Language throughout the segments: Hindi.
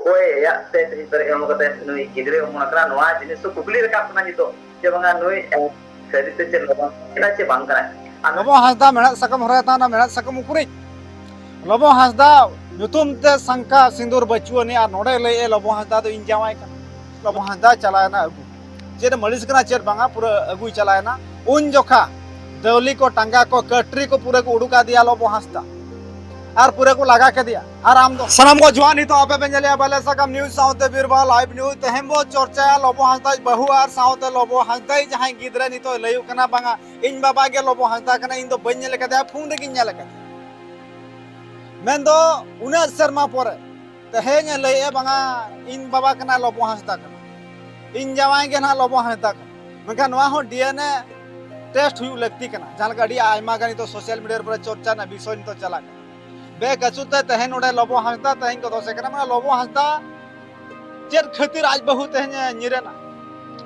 oy ya te tere emo kata nui gidre umuna kara noa jinis to kukli rakap na hito je banga nui sari te che loba ina che bang kana lobo hasda merat sakam horata na merat sakam ukuri lobo hasda nyutum te sangka sindur bachuani ar node le e lobo hasda to injawai kan lobo hasda chalayana agu ᱪᱮᱫ ᱢᱟᱹᱞᱤᱥ ᱠᱟᱱᱟ ᱪᱮᱫ ᱵᱟᱝᱟ ᱯᱩᱨᱟᱹ ᱟᱹᱜᱩᱭ ᱪᱟᱞᱟᱭᱱᱟ ᱩᱱ ᱡᱚᱠᱷᱟ ᱫᱟᱣᱞᱤ ᱠᱚ ᱴᱟᱸᱜᱟ ᱠᱚ ᱠᱟᱴᱨᱤ ᱠᱚ ᱯᱩᱨᱟᱹ ᱠᱚ ᱩᱰᱩᱠᱟ ᱫᱤᱭᱟ ᱞᱚᱵᱚ ᱦᱟᱸᱥᱫᱟ ᱟᱨ ᱯᱩᱨᱟᱹ ᱠᱚ ᱞᱟᱜᱟ ᱠᱮᱫᱮᱭᱟ ᱟᱨ ᱟᱢ ᱫᱚ ᱥᱟᱱᱟᱢ ᱠᱚ ᱡᱚᱦᱟᱨ ᱱᱤᱛᱚᱜ ᱟᱯᱮ ᱯᱮ ᱧᱮᱞᱮᱜᱼᱟ ᱵᱟᱞᱮ ᱥᱟᱠᱟᱢ ᱱᱤᱭᱩᱡᱽ ᱥᱟᱶᱛᱮ ᱵᱤᱨᱵᱟᱦᱟ ᱞᱟᱭᱤᱵᱷ ᱱᱤᱭᱩᱡᱽ ᱛᱮᱦᱮᱧ ᱵᱚ ᱪᱚᱨᱪᱟᱭᱟ ᱞᱚᱵᱚ ᱦᱟᱸᱥᱫᱟ ᱵᱟᱹᱦᱩ ᱟᱨ ᱥᱟᱶᱛᱮ ᱞᱚᱵᱚ ᱦᱟᱸᱥᱫᱟ ᱡᱟᱦᱟᱸᱭ ᱜᱤᱫᱽᱨᱟᱹ ᱱᱤᱛᱚᱜ ᱞᱟᱹᱭᱩᱜ ᱠᱟᱱᱟ ᱵᱟᱝᱟ ᱤᱧ ᱵᱟᱵᱟ ᱜᱮ ᱞᱚᱵᱚ ᱦᱟᱸᱥᱫᱟ ᱠᱟᱱᱟ ᱤᱧ ᱫᱚ ᱵᱟᱹᱧ ᱧᱮᱞ ᱠᱟᱫᱮᱭᱟ ᱯᱷᱳᱱ ᱨᱮᱜᱤᱧ ᱧᱮᱞ ᱠᱟᱫᱮᱭᱟ ᱢᱮᱱᱫᱚ ᱩᱱᱟᱹᱜ ᱥᱮᱨᱢᱟ ᱯᱚᱨᱮ ᱛᱮᱦᱮᱧ ᱮ ᱞᱟᱹᱭᱮᱜᱼᱟ ᱵᱟᱝᱟ ᱤᱧ ᱵᱟᱵᱟ ᱠᱟᱱᱟ ᱞᱚᱵᱚ ᱦᱟᱸᱥᱫᱟ ᱠᱟᱱᱟ ᱤᱧ ᱡᱟᱶᱟᱭ ᱜᱮ ᱱᱟᱦᱟᱜ ᱞᱚᱵᱚ ᱦᱟᱸᱥᱫᱟ ᱠᱟᱱᱟ ᱢᱮᱱᱠᱷᱟᱱ ᱱᱚᱣᱟ ᱦᱚᱸ ᱰᱤएनए टेस्ट हुई लगती कना जहां लगा डी आयमा गानी तो सोशल मीडिया पर चर्चा ना विषय तो चला बे कचुते तहन ओडे लबो हंसदा तहन को दोसे कना लबो हंसदा चेर खातिर आज बहु तहन निरेना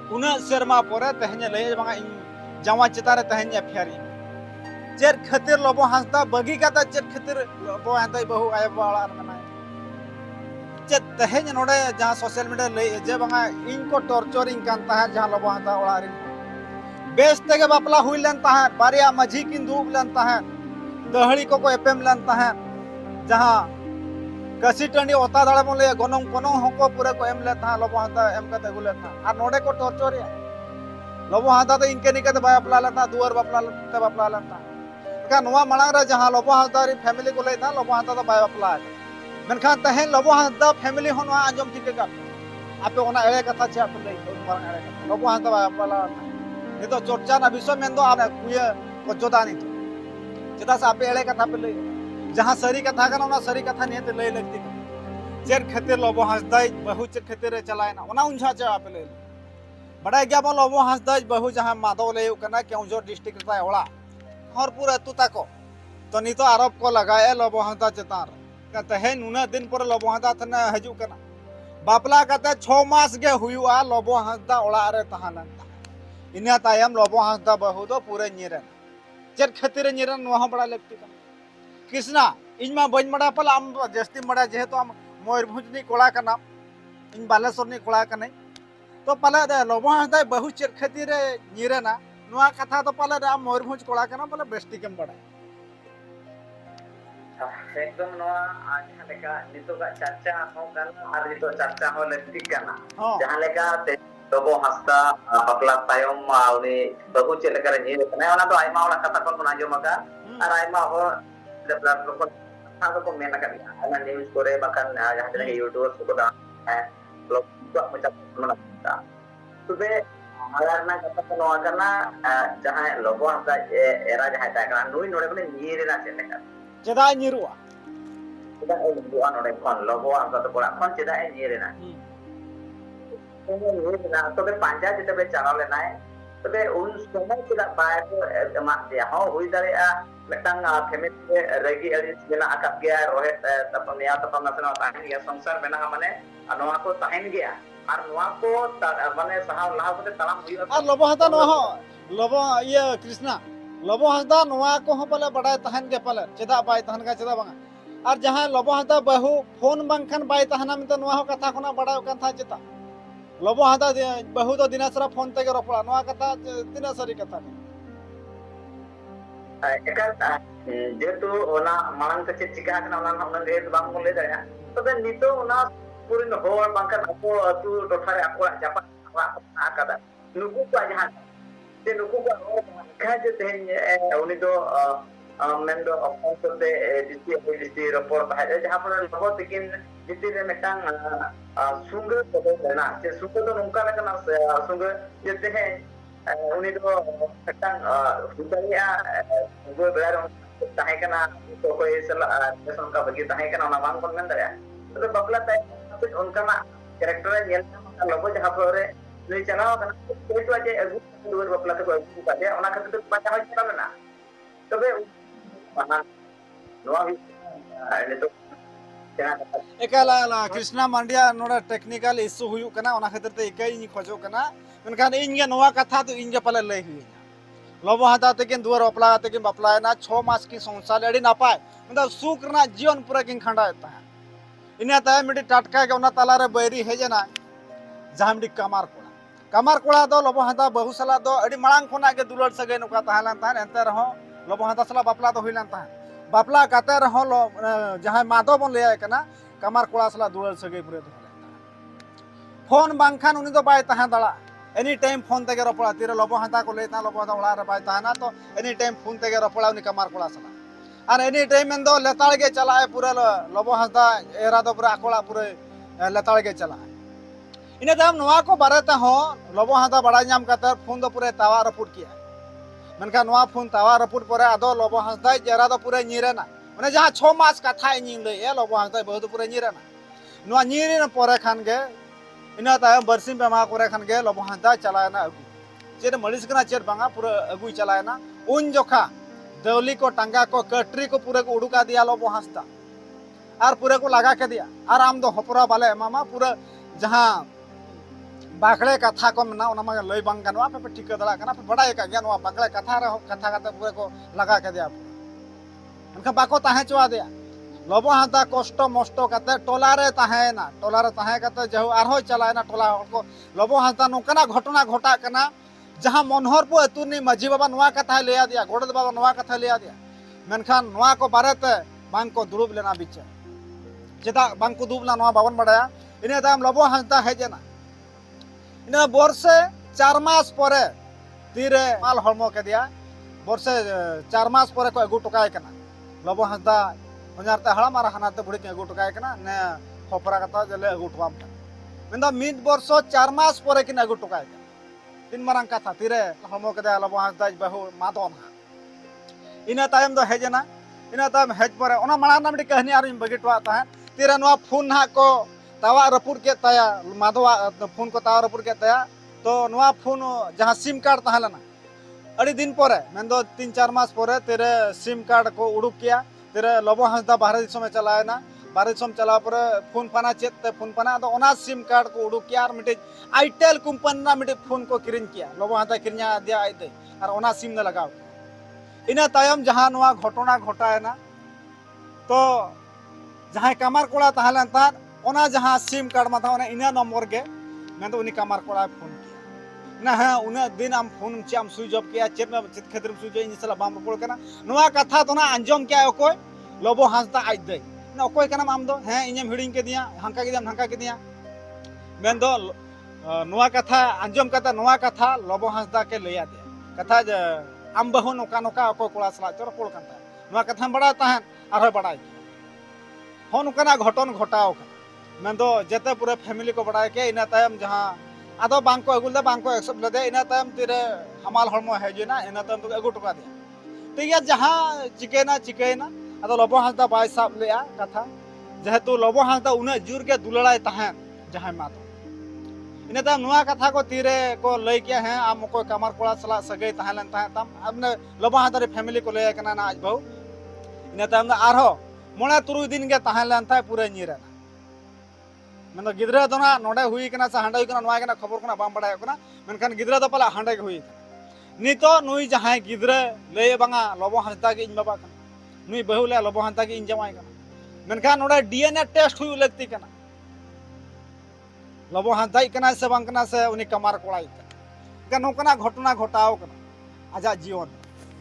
उना शर्मा परे तहन लय बंगा इन जावा चितारे तहन फेरी चेर खातिर लबो हंसदा बगी काता चेर खातिर लबो हंसदा बहु आय बाला मना चेर तहन नोडे जहां सोशल मीडिया लय जे बंगा इन को टॉर्चरिंग कांता है जहां लबो हंसदा ओला रे बेस तेगे बापला हुई लेन तहन बारिया माझी किन धूप लेन तहन दहड़ी को एपेम लेन तहन जहां कसी टंडी ओता दाड़ा बोले गनों कोनो होको पूरे को एम लेता लबो हाता एम कते गुलेता आ नोडे को टॉर्चर या लबो हाता तो इनके निकते बाय अपला लेता दुआर बापला लेता बापला लेता का नोवा मणांग रे जहां लबो हाता री फैमिली को लेता लबो हाता तो बाय अपला मेनखान तहन लबो हाता फैमिली होन आंजम ठीक का आपे ओना एळे कथा छे आपे लई मारंग एळे कथा लबो हाता बाय अपला नितो चर्चा ना विषय मेंदो आने कुया को जोदानी चेदा से आपे एळे कथा पे लई जहां सरी कथा कना ओना सरी कथा नियत लई लगती चेर खातिर लबो हंसदा बहु चेर खातिर चलायना ओना उंझा चा आपे लई बड़ा गया बो लबो हंसदा बहु जहां माधव लई कना केउझोर डिस्ट्रिक्ट ता ओला हरपुर अतु ताको तो नितो आरोप को लगाए लबो हंसदा चेतार का तहे नुना दिन पर लबो हंसदा थना हजू कना बापला कते 6 मास गे हुयुआ लबो हंसदा ओला रे तहाना इना तायम लबो हंसदा बहु दो पूरे निरन चेर खातिर निरन नो बड़ा लगती कृष्णा इनमा बन मड़ा पल आम जस्ती मड़ा जेहेतु आम मयूरभंजनी कोड़ा कना इन बालेश्वरनी कोड़ा कने तो पले लबो हंसदा बहु चेर खातिर निरना नुआ कथा तो पले आम मयूरभंज कोड़ा कना पले बेस्टी केम बड़ा एकदम नोआ जहां लेका नितो का चर्चा हो गाना और नितो चर्चा हो लगती गाना जहां लेका लबो हंसदा बकला तायम उनी बहु चेल लेका रे निरे कना ओना तो आयमा ओला कथा कोन बना जो मका और आयमा हो डेवलप को था को मेन का ana news kore bahkan jahan tinaga youtube ko da blog ko macam mana tube alarna kata ko noa kana jahan logo hasa era jahan ta kana nui nore bole nire na chete ka Cheda निरुआ cheda e buan nore kon logo hasa to pora kon cheda e nire na tobe panja jete be channel le nai tobe un समय cheda bae ko ema dia ho hui dare metang family regi alis bena akap gaya rohet tapam niya tapam nasana tahin gaya sangsar bena mane anoa ko tahin gaya ar noa ko mane saha laha kote talam hui और लबो हंसदा नो हो लबो ये कृष्णा लबो हंसदा नोआ को हो पले बड़ा तहन के पले चेदा बाय तहन का चेदा बांगा और जहां लबो हंसदा बहु फोन बांखन बाय तहना में तो नोआ हो कथा कोना बड़ा कथा चेता लबो हंसदा बहु तो दिनासरा फोन तके रोपड़ा नोआ कथा दिनासरी कथा एकर जेतु ओना मांग के चिका kana ona ona de bang mo le daya tobe nito ona purin hor bangkan ako atu tothare ako japa akada nuku ko jahan te nuku ko ka je te uni do mendo opon te disi report ha jahan par logo tikin disi re metang sunga ko na se sunga do nungka la kana sunga je te uni do metang hudaya go belar tahe kana to koi sala deson ka bagi tahe kana ona bang kon mendar ya to bakla tay unka na character nyel logo jaha pore nui chalaw kana itu aja agu duar bakla to agu ka dia ona khatir baca hoy chala na tobe mana noa ini to एकला ला कृष्णा मांडिया नोडा टेक्निकल इशू हुयु कना ओना खातिर ते एकई नि खोजो कना मेनखान इन गे नोवा कथा तो इन गे पले लई हुई लबो हाता तकिन दुआर अपला तकिन बपलायना 6 मास की संसार एडी नापाय मतलब सुख ना जीवन पूरा किन खंडा है इन तायम मिडी टाटका के ओना तालारे बैरी हेजना जहां मिडी कमार कोड़ा दो लबो हांदा बहु सला दो अडी मांग खोना के दुलड़ सगे नुका ताहलान तान एंते रहो लबो हांदा सला बापला दो हुइलान तान बापला काते रहो जहां मादो बन लेया कना कमार कोड़ा सला दुलड़ सगे पुरे दो फोन बांखान उनी दो बाय ताहां दला एनी टाइम फोन तेगे रपड़ा तीरे लबो हांदा को लेता लबो हांदा ओड़ा रे बाय ताहाना तो एनी टाइम फोन तेगे रपड़ा उनी कमार कोड़ा सला और एनी टाइम में दो लेताड़ के चलाए पूरे लबो हांदा एरा दो पूरा अकोड़ा पूरे लेताड़ के चलाए इन ताम नोआ को बारेते हो लबो हांदा बड़ा नाम काते फोन दो पूरे तावा रपुट किया मेनका नोआ फोन तावा रपुट परे आदो लबो हांदा एरा दो पूरे निरेना माने जहां 6 मास कथा इनिन ले ए लबो हांदा बहुत पूरे निरेना नोआ निरिन परे खान के इन ताम बरसिम बेमा करे खान के लबो हांदा चलायना अगु चेर मलिस कना चेर बांगा पूरे अगु चलायना उन जोखा दौली को टांगा को कटरी को पूरे को उड़ुका दिया लबो हांदा और पूरे को लगा के दिया और आम दो हपरा बाले मामा पूरे जहां बाकड़े कथा को मना ओना मा लई बांग गानवा पे ठीक दला कना पे बड़ा एक गया नवा बाकड़े कथा रे कथा कथा पूरे को लगा के दिया उनका बाको ताहे चवा दिया लबो हांदा कष्ट मष्ट कते टोलारे ताहे कते जहु आरो चलायना टोला को लबो हांदा नोकना घटना घटा कना जहां मनोहरपुर अतुनी माझी बाबा नवा कथा लिया दिया गोड़द बाबा नवा कथा लिया दिया मेनखान नवा को बारेते बांग को दुरुब लेना बिचे चेदा बांग को दुबला नवा बाबन बड़ाया इने दाम लबो हांदा हेजना इन बर्षे 4 मास परे तीरे माल हरमो के दिया बर्षे 4 मास परे को अगु टकाय कना लबो हांदा हजारते हड़ा मारा हनाते बुड़ी के अगु टकाय कना ने खपरा कथा जले अगु टवाम मेंदा मिद बर्षो 4 मास परे किन अगु टकाय तीन मारंग कथा तीरे हरमो के दिया लबो हांदा बहु मादोन इन तायम दो हेजना इन तायम हेज परे ओना माना ना मिडी कहानी आर बगिटवा ता तीरे नवा फोन हा को तावा रपुड़ के ताया माधवा फोन को तावा रपुड़ के ताया तो नवा फोन जहां सिम कार्ड तहलना अड़ी दिन परे मेंदो 3-4 मास परे तेरे सिम कार्ड को उड़ुक किया तेरे लबो हांसदा बाहर दिसम में चलायना बाहर दिसम चला परे फोन पाना चेते फोन पाना तो ओना सिम कार्ड को उड़ुक किया और मिटे आईटेल कंपनी ना मिटे फोन को किरिन किया लबो हांसदा किरना दिया आइदे और ओना सिम ने लगाव इना तायम जहां नवा घटना घटायना तो जहां कमार कोड़ा तहलन तार ओना जहां सिम कार्ड माथा ओना इना नंबर के मैं तो उनी कमार कोड़ा फोन किया ना हां उना दिन आम फोन चाम स्विच ऑफ किया चेत में चित खेतर स्विच इन सला बाम रोपड़ कना नवा कथा तो ना अंजम क्या ओकोय लबो हांसदा आज दे ना ओकोय कना आम दो हां इनम हिडिंग के दिया हांका के दिया मैं दो नवा कथा अंजम कथा नवा कथा लबो हांसदा के लया दिया कथा आम बहु नोका नोका ओकोय कोड़ा सला चोर कोड़ कनता नवा कथा बड़ा ताहन आरो बड़ा हो नोकना घटन घटाओ मैं तो जेते पूरे फैमिली को बढ़ाए के इन तायम जहां आदो बांग को अगुल दे बांग को एक्सेप्ट ले दे इन तायम तीरे हमाल हरमो हेजना इन तायम तो अगु टका दिया तो ये जहां चिकेना आदो लबो हांसदा बाय साब लेया कथा जेहेतु लबो हांसदा उना जुर के दुलड़ाय ताहन जहां मा तो इन तायम नुआ कथा को तीरे को लई के हैं आम को कमार कोड़ा सला सगई ताहलन ताहन तम अपने लबो हांसदा रे फैमिली को लेया कना ना आज बहु इन तायम आरो मोने तुरु दिन के ताहलन था पूरे निरेना मैं गिद्रा तो ना नोडे हुई कना से हांडा हुई कना नोआ कना खबर कना बाम बड़ा कना मेनखान गिद्रा तो पला हांडा के हुई नितो नुई जहां गिद्रा ले बांगा लबो हांसदा के इन बाबा कना नुई बहु ले लबो हांसदा के इन जमाय कना मेनखान नोडे डीएनए टेस्ट हुई लगती कना लबो हांसदा कना से बांग कना से उनी कमार कोड़ाई कना नोकना घटना घटाओ कना आजा जीवन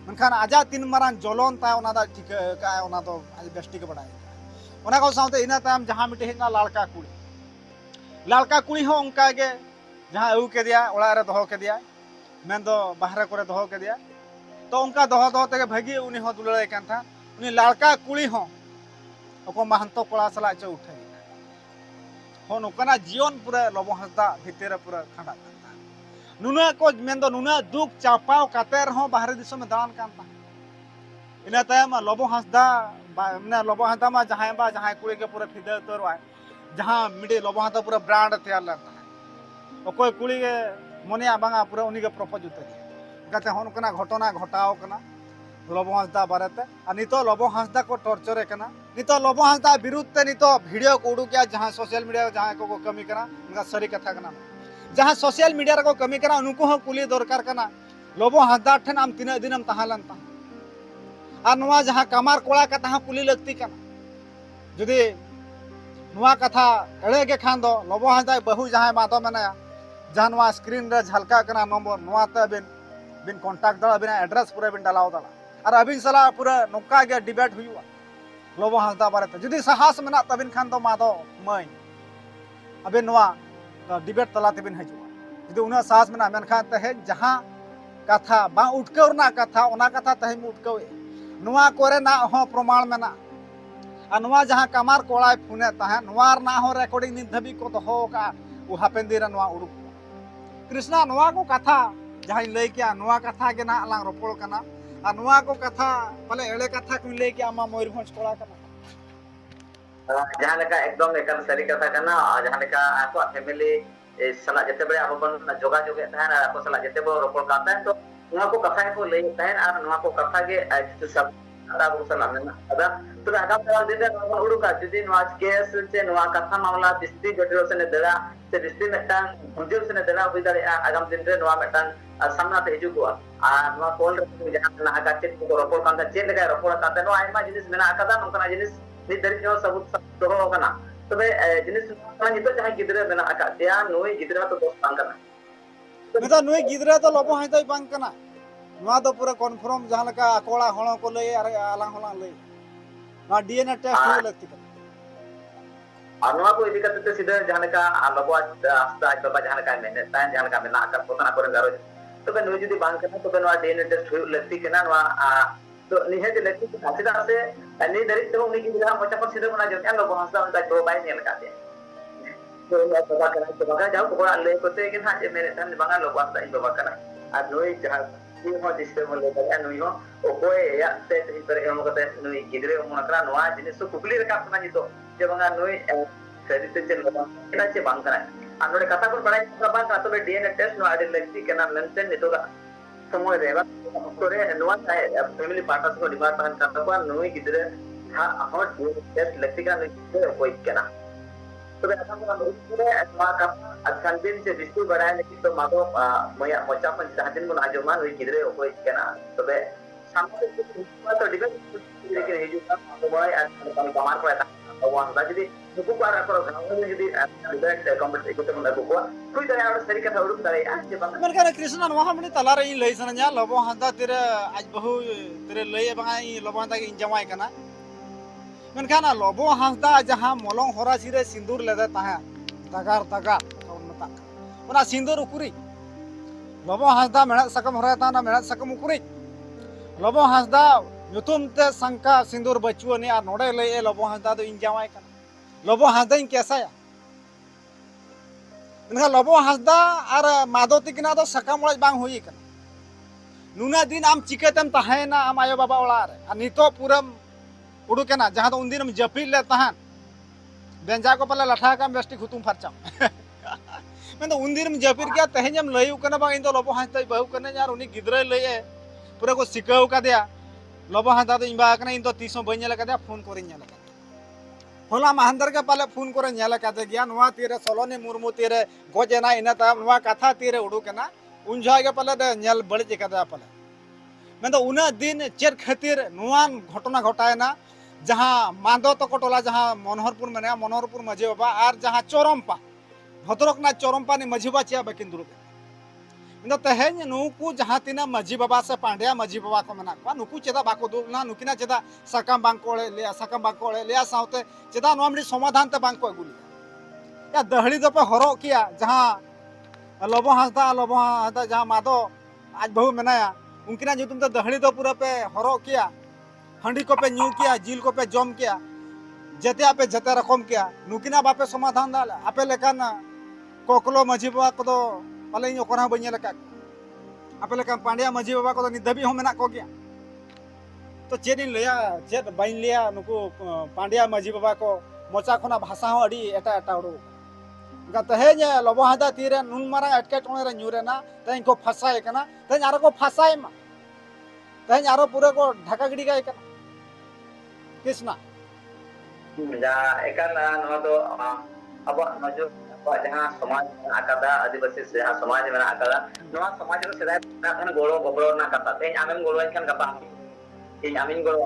मेनखान आजा तीन मारान जलन ता ओना दा ठीक का ओना तो आज बेस्टी के बड़ाई ओना को साथे इना ताम जहां मिटे ना लाड़का कुड़ी हो उनका के जहां अउ के दिया ओड़ा रे दोहो के दिया मैं तो बाहर करे दोहो के दिया तो उनका दोहो ते भागी उनी हो दुलड़े कान था उनी लाड़का कुड़ी हो ओको महंतो कोड़ा सला च उठे हो नोकना जीवन पूरा लबो हांसदा भितर पूरा खंडा नुना को मेंदो नुना दुख चापाव काते रहो बाहर दिसम में दान कान था इना तायम लबो हांसदा माने लबो हांसदा मा जहां कुड़ी के पूरा फिदे तोरवाय जहां मिडे लबो हांसदा पूरा ब्रांड तैयार लता ओकोय कुड़ी के मोनिया बांगा पूरा उनी के प्रपोज उतर गते होन कना घटना घटाओ कना लबो हांसदा बारेते आ नितो लबो हांसदा को टॉर्चर कना नितो लबो हांसदा विरुद्ध ते नितो वीडियो को उडू के जहां सोशल मीडिया जहां को कमी कना उनका सरी कथा कना जहां सोशल मीडिया को कमी करा उनको हो कुली दरकार कना लबो हांसदा ठन आम तीन दिनम तहालन ता आ नवा जहां कमार कोड़ा का तहां कुली लगती कना जदि नुआ कथा एड़े के खान दो लबो हांसदा बहु जहां मादो मेनाया जहां नुआ स्क्रीन रे झलका कना नंबर नुआ ते बिन कांटेक्ट दा बिन एड्रेस पूरा बिन डालाव दा और अबिन सला पूरा नोका के डिबेट हुआ लबो हांसदा बारे ते जुदी साहस मेना तबिन खान दो मादो मई अबिन नुआ डिबेट तला तेबिन हजुआ जुदी उना साहस मेना मेनखान ते जहां कथा बा उठकव ना कथा ओना कथा तहे उठकव नुआ कोरे ना हो प्रमाण मेना और नुआ जहां कमार कोड़ाय फुने तहे नुआ ना हो रिकॉर्डिंग नित धबी को तो हो का वो हापेन दिन नुआ उडुक कृष्णा नुआ को कथा जहां लई किया नुआ कथा के ना अलांग रोपड़ कना और नुआ को कथा पले एड़े कथा को लई किया आमा मयूरभंज कोड़ा कना जहां लेका एकदम एकाल सरी कथा कना जहां लेका आको फैमिली सला जते बड़े अब बन जोगा जोगे तहन आको सला जते बो रोपड़ काता है तो नुआ को कथा को लई तहन और नुआ को कथा के सब ada urusan amena ada तो आगाम सवाल देते हैं उड़ुका जुदी नवाज केस से नवा कथा मामला बिस्ती जटिल से दड़ा से बिस्ती मेटान मुंजिल से दड़ा हुई दड़े आगाम दिन रे नवा मेटान सामना ते हिजु को आ नवा कॉल रे जहां ना आका चेक को रोपोल कांता चेक लगा रोपोल कांता नो आयमा जिनिस मेना आकादा नोकना जिनिस नि दरि जो सबूत दोहो कना तबे जिनिस ना नितो जहां गिदरे मेना आका त्या नोई गिदरा तो दोस्त बांकना मेता नोई गिदरा तो लबो हाइतै बांकना नुआ तो पूरा कन्फर्म जहां लका कोड़ा हणो को लई अरे आलांग हलांग लई ना डीएनए टेस्ट हो लगती और नुआ को इदी करते सीधे जहां लका लबो आस्ता बाबा जहां लका मेने तान जहां लका मेना आका पोतना करे गारो तबे नोई जदी बांग करना तबे नुआ डीएनए टेस्ट हो लगती केना नुआ तो निहे जे लगती सीधा से नि दरि तो उनी की जहां मोचा पर सीधे बना जो क्या लबो हंसदा उनका जो बाय नेल का दे तो मैं बाबा करा तो बागा जाओ कोड़ा ले कोते कि ना जे मेरे तन बागा लबो आस्ता इन बाबा करा और नोई जहां ये हो सिस्टम ले बया नुई हो ओकोय या ते हि पर एम कते नुई गिदरे उमनकरा नोआ जिनिस कुकली रका सना जितो जे बंगा नुई सरी ते चल बता इना चे बांग करा अनोडे कथा को पढ़ाई बाबा का तो डीएनए टेस्ट नो आडे लगती केना लेंसे नितो का समय रेवा तोरे नोआ फैमिली पार्टनर्स को डिमांड पहन करता को नुई गिदरे हा हो टेस्ट लगती का नुई कोई केना तो ऐसा नोआ का अच्छा दिन से बिस्तु बढ़ाए लेकिन तो मादो मया मोचा पन जहादिन मुन आजमा हुई किदरे ओको केना तबे सामने तो डिबेट लेकिन हिजु का तो बड़ाई आज कमार को आता वन दा जदी नुकु पारा करो गांव में जदी डिबेट कॉम्पिटिशन को मन को कोई दया और सरी कथा उड़ुक दरे आज जे बंग मेनका कृष्ण नुआ हमनी तला रे लई सनया लबो हांदा तेरे आज बहु तेरे लई बंगाई लबो हांदा के जमाई कना मेनका ना लबो हांदा जहां मलंग होरासी रे सिंदूर लेदे ताहा तगार तगार ओना सिंदूर उकुरी लबो हांसदा मेहनत सकम हराता ना मेहनत सकम उकुरी लबो Hansda nyutum te sangka sindur bachua ni ar node le e lobong hansda do injawai kana lobong hansda in kesa ya menha lobong hansda ar madoti kina do sakam olaj bang hui kana nuna din am chiketem tahena am ayo baba ola re ar nito puram udukena jahan do undin am japil le tahan benja ko pala latha kam besti khutum farcham men do undin am japir kya tehnyam layu kana bang in do lobong hansda bahu kana yar uni gidre le e pura ko sikau ka dia लबो Handa तो इनबा कना इन तो तीसो बन नेला कदे फोन करे नेला होला महांदर के पाले फोन करे नेला कदे गया नवा तीरे सलोनी मुर्मू तीरे गोजेना इना ता नवा कथा तीरे उडू केना उन जागे पाले दे नेल बळि कदे पाले मैं तो उना दिन चेर खातिर नवान घटना घटायना जहां मांदो तो कटोला जहां मनोहरपुर मेना मनोहरपुर मझे बाबा और जहां चोरमपा भद्रक ना चोरमपा नि मझी बा चिया बकिन दुरु इन तेहें नुकु जहां तीना मझी बाबा से पांड्या मझी बाबा को मना को नुकु चेदा बाको दुना नुकिना चेदा सकाम बांकोळे लिया सकाम बांकोळे लिया साउते चेदा नोमडी समाधान ते बांको गुली या दहड़ी दो पे हरो किया जहां लबो हांसदा जहां मादो आज बहु मेनाया उनकिना जो तुम तो दहड़ी दो पूरा पे हरो किया हंडी को पे न्यू किया जिल को पे जम किया जते आपे जते रकम किया नुकिना बापे समाधान दाल आपे लेकान कोकलो मझी बाबा को दो पाले इन ओकरा बन्या लका आपे लेका पांड्या मझी बाबा को नि दबी हो मेना को गया तो चेन इन लिया चेत बाइन लिया नुकु पांड्या मझी बाबा को मोचा खना भाषा हो अडी एटा एटा उडो गा तहेज लबो हादा तीरे नुन मारा अटके टोने रे न्यूरेना तहें को फसाए कना तहें आरो को फसाए मा तहें आरो पूरे को ढाका गिडी गाय कना कृष्णा जा एकाल नवा तो अब नजो जहां समाज आकादा आदिवासी से समाज में आकादा नवा समाज रो सेदाय ना खन गोळो गोबरो ना कथा ते आमेन गोळो इनखान गपा इन आमिन गोळो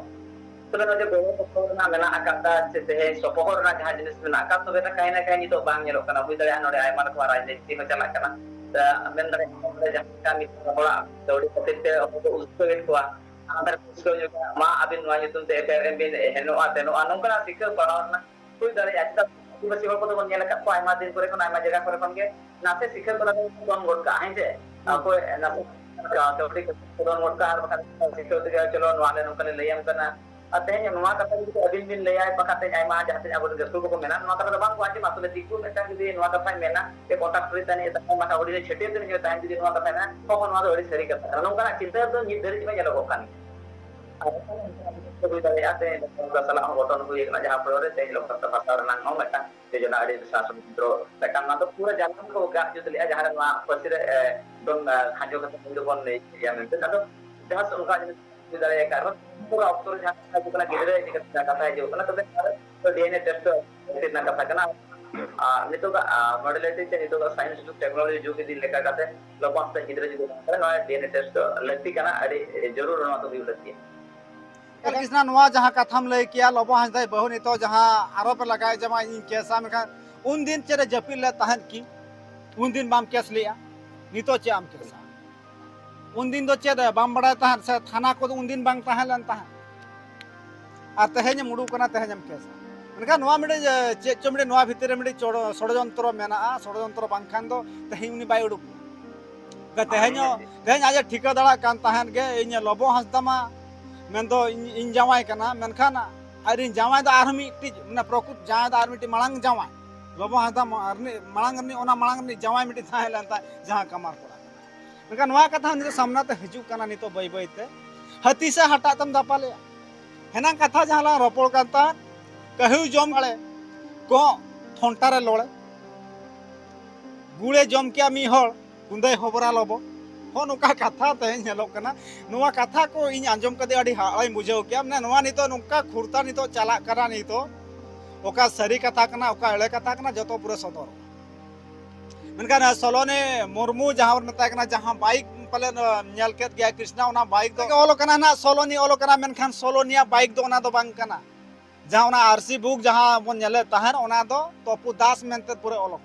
तबे नजे गोगो पक्ष ना मेना आकाता से तेहे सपोहर ना जहां जिनिस मेना आकात तबे ना काई नितो बांग नेलो kana हुई दरे नोडे आयमा को राजनीति को चला kana मेन दरे जहां kami होड़ा तोड़ी पतिते को उसको को आंतर उसको मा अबिन वा नितुन ते एम बिन हेनो आतेनो अनोंकरा सिक्कर पड़ावना हुई दरे अच्छा बसी हो को नेल का आयमा दिन करे आयमा जगह करे के नाते सिक्कर को दोन गोट का है जे को ना तोड़ी को दोन गोट का आर बखा सिक्कर ते चलो नवाले नोकले लेयम कना अतः नवा कथा जुदी अबिन बिन लेयाय पकाते आयमा जहाते अब गसु को मेना नवा कथा बांग को आजे मासले दिकु मेटा जुदी नवा कथा मेना के कॉन्ट्रैक्ट रे तने ता माटा ओडी छेटे दिन जो टाइम जुदी नवा कथा ना को नवा ओडी सरी कथा नोंका चिंता दो नि धरि में जलो कानी तो दरे आते सला गठन हुई ना जहां पर ते लोग कथा भाषा रना नो मेटा योजना आदि शासन मित्रो लेकिन ना तो पूरा जानन को गा जुदी ले जहां नवा पसिरे दोन खाजो कथा मुंडो बन ले या मेनते ना तो जहां उनका दरे कारण पूरा अवसर जहां बुकना गिदरे इदी कथा है जो ना तो डीएनए टेस्ट ना कथा कना नितो का मॉडलिटी से नितो का साइंस जो टेक्नोलॉजी जो की लेका काते लोपास से गिदरे जो ना डीएनए टेस्ट लगती कना अड़ी जरूर ना तो भी लगती है कृष्णा नवा जहां कथाम लय किया लोबो हंसदाय बहु नितो जहां आरोप लगाए जमा इन केसा में उन दिन चेरे जपिल ले तहन की उन दिन बाम केस लिया नितो चे आम केसा उन दिन दो चेद बाम बड़ा तहन से थाना को उन दिन बांग तहन लन तहन आ तेहेज मुडू कना तेहेजम केसा मनका नवा मिडे चे चमडे नवा भितरे मिडे षडयंत्र मेना षडयंत्र बांखान दो तेहिमनी बाय उडुक का तेहेज आज ठिका दड़ा कान तहन गे इन लोबो हंसदामा मेंदो इन जावाय कना मेनखान आरिन जावाय दा आरमी टिज ना प्रकृत जावाय दा आरमी टी मांग जावाय लोबो हंसदा मांग ओना मांग जावाय मिटी थाहेलन ता जहां कमार पड़ा मेनखान नवा कथा नि सामना ते हिजु कना नितो बय बय ते हती से हटा तम दापाले हेना कथा जहां ला रोपड़ कांता कहु जम आले को थोंटारे लोळे गुळे जम के मी हळ कुंदै होबरा लोबो हो नुका कथा ते नेलो कना नुवा कथा को इन आंजम कदे अडी हाय बुझाव के हमने नुवा नितो नुका खुरता नितो चला करा नितो ओका सरी कथा कना ओका एळे कथा कना जतो पूरा सदर मेनखान सलोने मुर्मू जहां मता कना जहां बाइक पले नेल केत गया कृष्णा ओना बाइक दो ओलो कना ना सोलोनी ओलो कना मेनखान सोलोनिया बाइक दो ओना दो बांग कना जहां ओना आरसी बुक जहां बन नेले तहन ओना दो तपु दास मेनते पूरे ओलो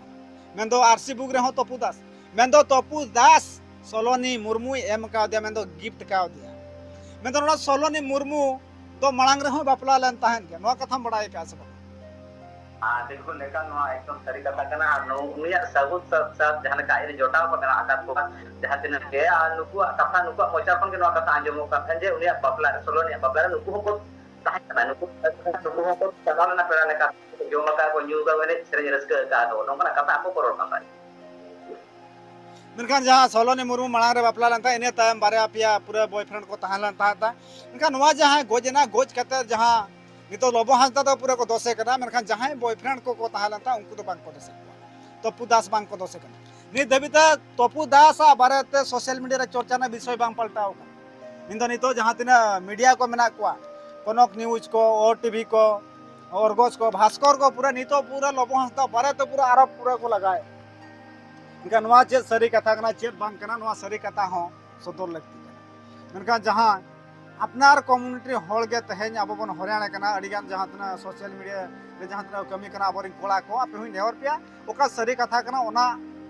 मेंदो आरसी बुक रे हो तपु दास मेंदो तपु दास सोलोनी मुर्मू एम का दिया मेंदो गिफ्ट का दिया मेंदो ओना सोलोनी मुर्मू तो मलांग रे हो बापला लन तहन के नो कथम बड़ाई का सब बिल्कुल लेकिन नो एकदम सरी कथा कना नो उनिया सबुत सब जहां का इन जोटाव को कना आकात को जहां तिन के नुकु कथा नुकु मोचा खन के नो कथा आंजमो का जे उनिया बापला सोलोनी बापला नुकु को ताहे कना नुकु को चलाना ना पेरा लेका जो मका को न्यू का वेने सेरे रस्क का दो नो कना कथा को करो का मेनखान जहां सोलोनी मुर्मू मलांग रे बापला लन ता इने ताम बारे पिया पूरा बॉयफ्रेंड को तहां लन ता मेनखान नवा जहां गोजना गोज कते जहां नितो लोबो हंसदा तो पूरा को दोसे कना मेनखान जहां बॉयफ्रेंड को तहां लन ता उनको तो बांग को दोसे तपु दास बांग को दोसे कना नि दबिता तपु दास बारे ते सोशल मीडिया रे चर्चा ना विषय बांग पलटाव कना नितो नितो जहां तिना मीडिया को मेना को कनक न्यूज को ओ टीवी को अर्गस को भास्कर को पूरा नितो पूरा लोबो हंसदा बारे तो पूरा आरोप पूरा को लगाए इनका नवा चेत सरी कथा कना चेत बांग कना नवा सरी कथा हो सदर लगती कना मेनखान जहां अपनार कम्युनिटी होल गे तहेन अब बन हरियाणा कना अडिगान जहां तना सोशल मीडिया रे जहां तना कमी कना अबरिन कोड़ा को आपे हुई नेवर पिया ओका सरी कथा कना ओना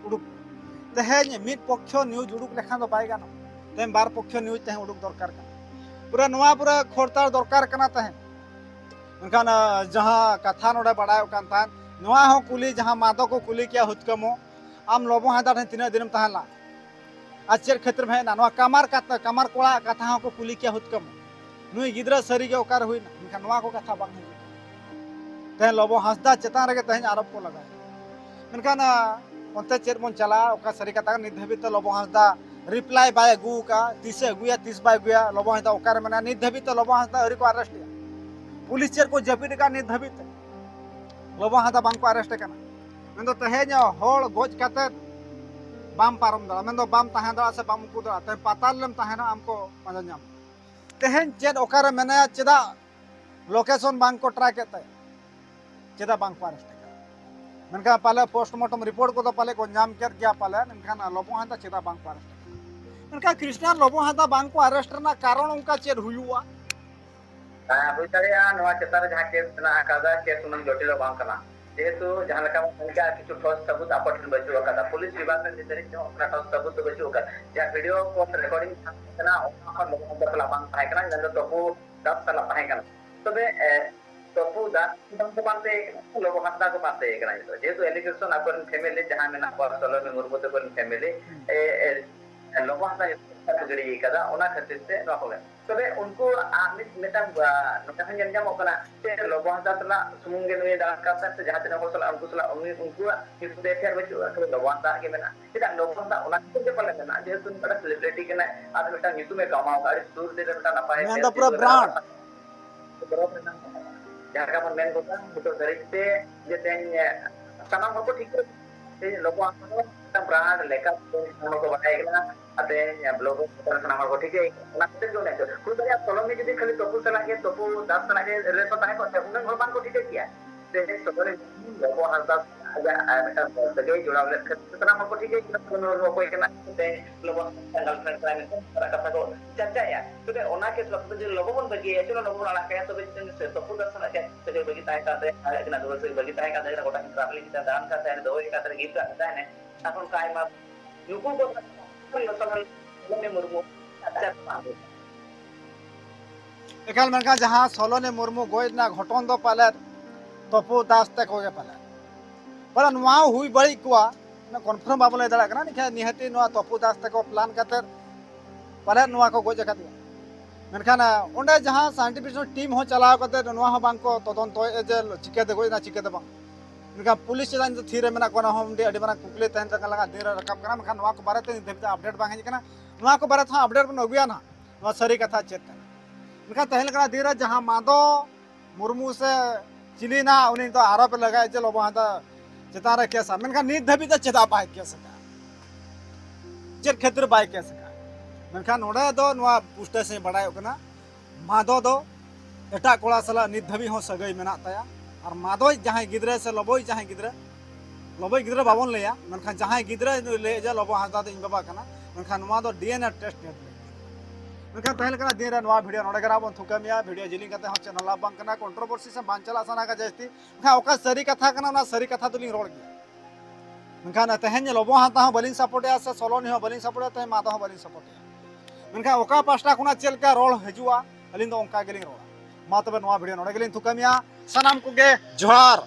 उडुक तहेन मिड पक्ष न्यूज उडुक लेखान दो पाई गानो तेम बार पक्ष न्यूज तहेन उडुक दरकार कना पूरा नवा पूरा खोरतार दरकार कना तहेन मेनखान जहां कथा नोडे बडाय कान तान नवा हो कुली जहां मादो को कुली किया हुतकमो आम लोबो हादा तीन दिन तहला आज चेर क्षेत्र में ना कमार कोड़ा कथा को कुली किया हुतकम नुई गिद्रा सरी के ओकार हुईना इनका नवा को कथा बांग तेन लोबो हंसदा चेतान रे तेन आरोप को लगाए मेनखान ओंते चेर बन चला ओका सरी कथा नित धाबी तो लोबो हंसदा रिप्लाई बाय अगू का 30 अगुया 30 बाय अगुया लोबो हंसदा ओकार मना नित धाबी तो लोबो हंसदा अरी को अरेस्ट किया पुलिस चेर को जपिड का नित धाबी लोबो हंसदा बांग को अरेस्ट कना मेंदो तहेन होड़ गोज कते बाम पारम दा मेंदो बाम तहां दा से बाम को दा ते पाताल लेम तहां हमको पाजा नाम तहेन चेद ओकारे मेना चेदा लोकेशन बांग को ट्राई केते चेदा बांग को अरेस्ट कर मेनका पाले पोस्टमार्टम रिपोर्ट को तो पाले को नाम कर गया पाले मेनखान लोबो हाता चेदा बांग को अरेस्ट मेनका कृष्णा लोबो हाता बांग को अरेस्ट ना कारण उनका चेद हुयुआ हुई दाड़ा नवा चेतान जहां केस मेना आकादा केस उन जटिल बांग कना जेहेतु जहां लेका उनका किछु ठोस सबूत आपठन बचु अकादा पुलिस विभाग में नितरी ओकरा ठोस सबूत बचु अका जहां वीडियो को रिकॉर्डिंग कना ओना लोग बतला बांग थाय कना नंद तोपु दास सला थाय कना तबे तोपु दास को पाते लोग हत्ता को पाते कना जेहेतु एलिगेशन अपन फैमिली जहां मेना को सोलो में मुरमु तो फैमिली लोग हत्ता गड़ी कदा ओना खातिर से नoko तबे उनको मिटang नोटान जन्जाम ओकना से लोगो हता तला सुमुंगे नुई दास काता से जहां तना होसला उनको सला उनको किस देखेर बचु अकले लोगो हता के मेना tidak लोगो हता ओना के पले मेना जे तुम pada सेलिब्रिटी के ना आद मिटang nyutu me kama गाड़ी दूर दे मेटा नपाय मैं तो पूरा ब्रांड जहां का मन को तो दरिते जे तेन sanam को ठीक से लोगो हता ब्रांड लेका को बताए गना अते ब्लॉग पर सना को ठीक है ना से जो नहीं तो दरिया तोलम में जदी खाली तोपु सला के तोपु दास सला के रे पता है को उन भगवान को ठीक है किया से सबरे लोगो हंसा आजा मेटा सगे जुड़ा ले सना को ठीक है कि कोई के ना से लोगो गर्लफ्रेंड प्राइम में कथा को चर्चा या तो ओना के सब जो लोगो बन बगी है चलो लोगो वाला के तो से तोपु दास सला के सगे बगी ताय का दे ना दो से बगी ताय का दे गोटा ट्रैवलिंग का दान का है दो का गिफ्ट का है अपन काय मा नुको को एकाल मनका जहां सोलोने मुर्मू गोइना घटन दो पाले तोपु दास तक हो पाले पर नवा हुई बड़ी कुआ ना कन्फर्म बाबले दड़ा कना निखा निहति नवा तोपु दास तक प्लान करते पाले नवा को गोज जका मेनखान ओंडे जहां साइंटिफिक टीम हो चलाव करते नवा हो बांग को तदन तो जे चिके दे गोइना चिके दे बांग इनका पुलिस चलान तो थीरे मेना कोना हम दे अडी बना कुकले तहन तक लगा देर रकब कना मखान नवा को बारे ते देबता अपडेट बांग हिजना नवा को बारे था अपडेट बन अगुया ना नवा सरी कथा चेत इनका तहन कना देर जहां मादो मुर्मू से चिलीना उनी तो आरोप लगाए जे लोबो हाता चेता रे केस मेनका नीत धबी तो चेता पाए केस का चेत क्षेत्र बाय केस का मेनका नोडे दो नवा पुष्टे से बडाय कना मादो दो एटा कोला सला नीत धबी हो सगई मेना ताया और मादोय जहां गिद्रे से लबोय जहां गिद्रे बाबन लेया मनखान जहां गिद्रे ले जे लबो हाता इन बाबा कना मनखान नुआ दो डीएनए टेस्ट ने मनखान तहल कना दिन रे नुआ वीडियो नोडे करा बन थुकामिया वीडियो जिलिंग कते हम चैनल बांग कना कंट्रोवर्सी से बांग चला सना का जस्ती मनखान ओका सरी कथा कना ना सरी कथा तुलिंग रोड गया मनखान तहन लबो हाता हो बलिंग सपोर्टिया से सोलोनी हो बलिंग सपोर्टिया तय मादो हो बलिंग सपोर्टिया मनखान ओका पास्टा खुना चेलका रोड हजुआ अलिंग दो ओंका गेलिंग रोड मा तबे नुआ वीडियो नोडे गेलिंग थुकामिया सनाम को गे जोहार।